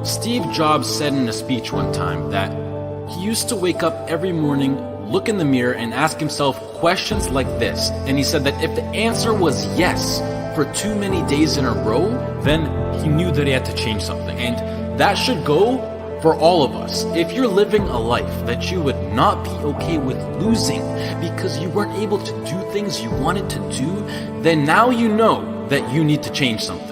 Steve Jobs said in a speech one time that he used to wake up every morning, look in the mirror, and ask himself questions like this. And he said that if the answer was yes for too many days in a row, then he knew that he had to change something. And that should go for all of us. If you're living a life that you would not be okay with losing because you weren't able to do things you wanted to do, then now you know that you need to change something.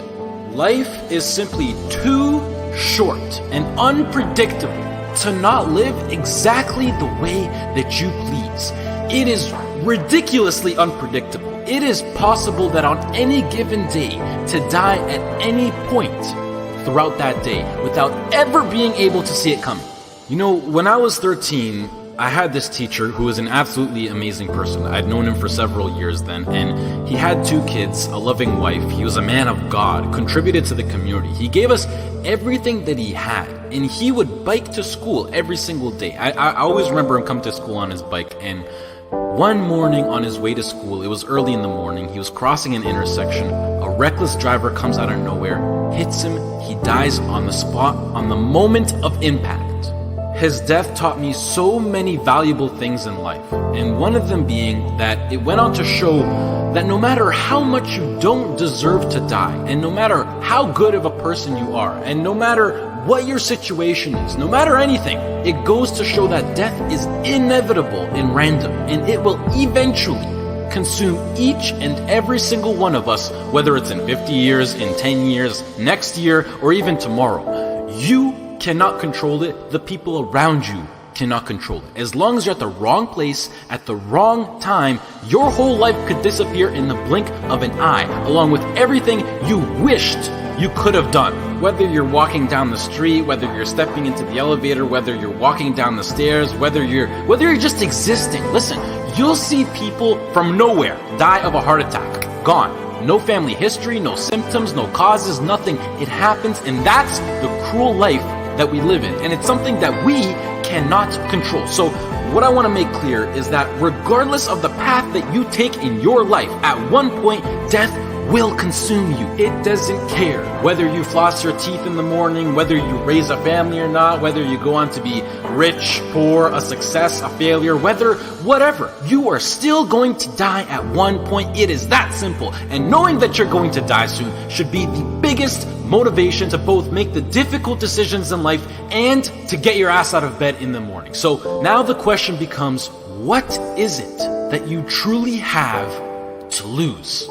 Life is simply too short and unpredictable to not live exactly the way that you please. It is ridiculously unpredictable. It is possible that on any given day to die at any point throughout that day without ever being able to see it coming. When I was 13, I had this teacher who was an absolutely amazing person. I'd known him for several years then, and he had 2 kids, a loving wife. He was a man of God, contributed to the community. He gave us everything that he had, and he would bike to school every single day. I always remember him come to school on his bike, and one morning on his way to school, it was early in the morning, he was crossing an intersection. A reckless driver comes out of nowhere, hits him, he dies on the spot, on the moment of impact. His death taught me so many valuable things in life, and one of them being that it went on to show that no matter how much you don't deserve to die, and no matter how good of a person you are, and no matter what your situation is, no matter anything, it goes to show that death is inevitable and random, and it will eventually consume each and every single one of us, whether it's in 50 years, in 10 years, next year, or even tomorrow. You cannot control it. The people around you cannot control it. As long as you're at the wrong place at the wrong time, your whole life could disappear in the blink of an eye, along with everything you wished you could have done. Whether you're walking down the street, whether you're stepping into the elevator, whether you're walking down the stairs, whether you're just existing. Listen, you'll see people from nowhere die of a heart attack. Gone. No family history, no symptoms, no causes, nothing. It happens, and that's the cruel life that we live in, and it's something that we cannot control. So what I want to make clear is that regardless of the path that you take in your life, at one point death will consume you. It doesn't care whether you floss your teeth in the morning, whether you raise a family or not, whether you go on to be rich, poor, a success, a failure, whatever, you are still going to die at one point. It is that simple. And knowing that you're going to die soon should be the biggest motivation to both make the difficult decisions in life and to get your ass out of bed in the morning. So now the question becomes, what is it that you truly have to lose?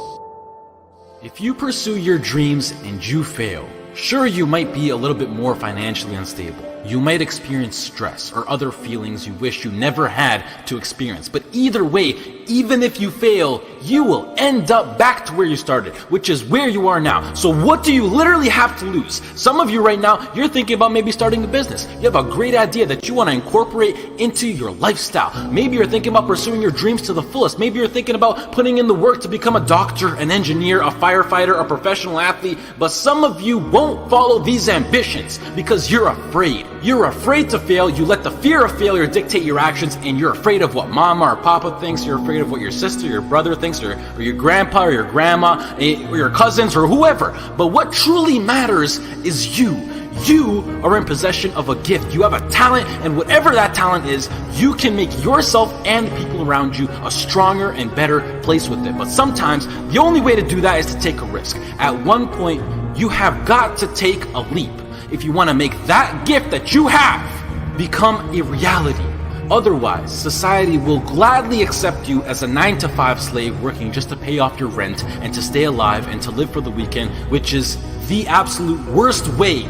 If you pursue your dreams and you fail, sure, you might be a little bit more financially unstable. You might experience stress or other feelings you wish you never had to experience. But either way, even if you fail, you will end up back to where you started, which is where you are now. So what do you literally have to lose? Some of you right now, you're thinking about maybe starting a business. You have a great idea that you want to incorporate into your lifestyle. Maybe you're thinking about pursuing your dreams to the fullest. Maybe you're thinking about putting in the work to become a doctor, an engineer, a firefighter, a professional athlete. But some of you won't follow these ambitions because you're afraid. You're afraid to fail. You let the fear of failure dictate your actions, and you're afraid of what mama or papa thinks. You're afraid of what your sister, your brother thinks, or your grandpa or your grandma, or your cousins, or whoever. But what truly matters is you. You are in possession of a gift. You have a talent, and whatever that talent is, you can make yourself and the people around you a stronger and better place with it. But sometimes the only way to do that is to take a risk. At one point, you have got to take a leap if you want to make that gift that you have become a reality. Otherwise, society will gladly accept you as a 9-to-5 slave working just to pay off your rent and to stay alive and to live for the weekend, which is the absolute worst way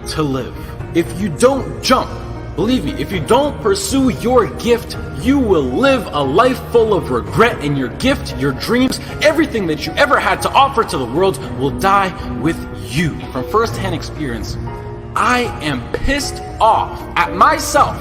to live. If you don't jump, believe me, if you don't pursue your gift, you will live a life full of regret, and your gift, your dreams, everything that you ever had to offer to the world will die with you. From first-hand experience, I am pissed off at myself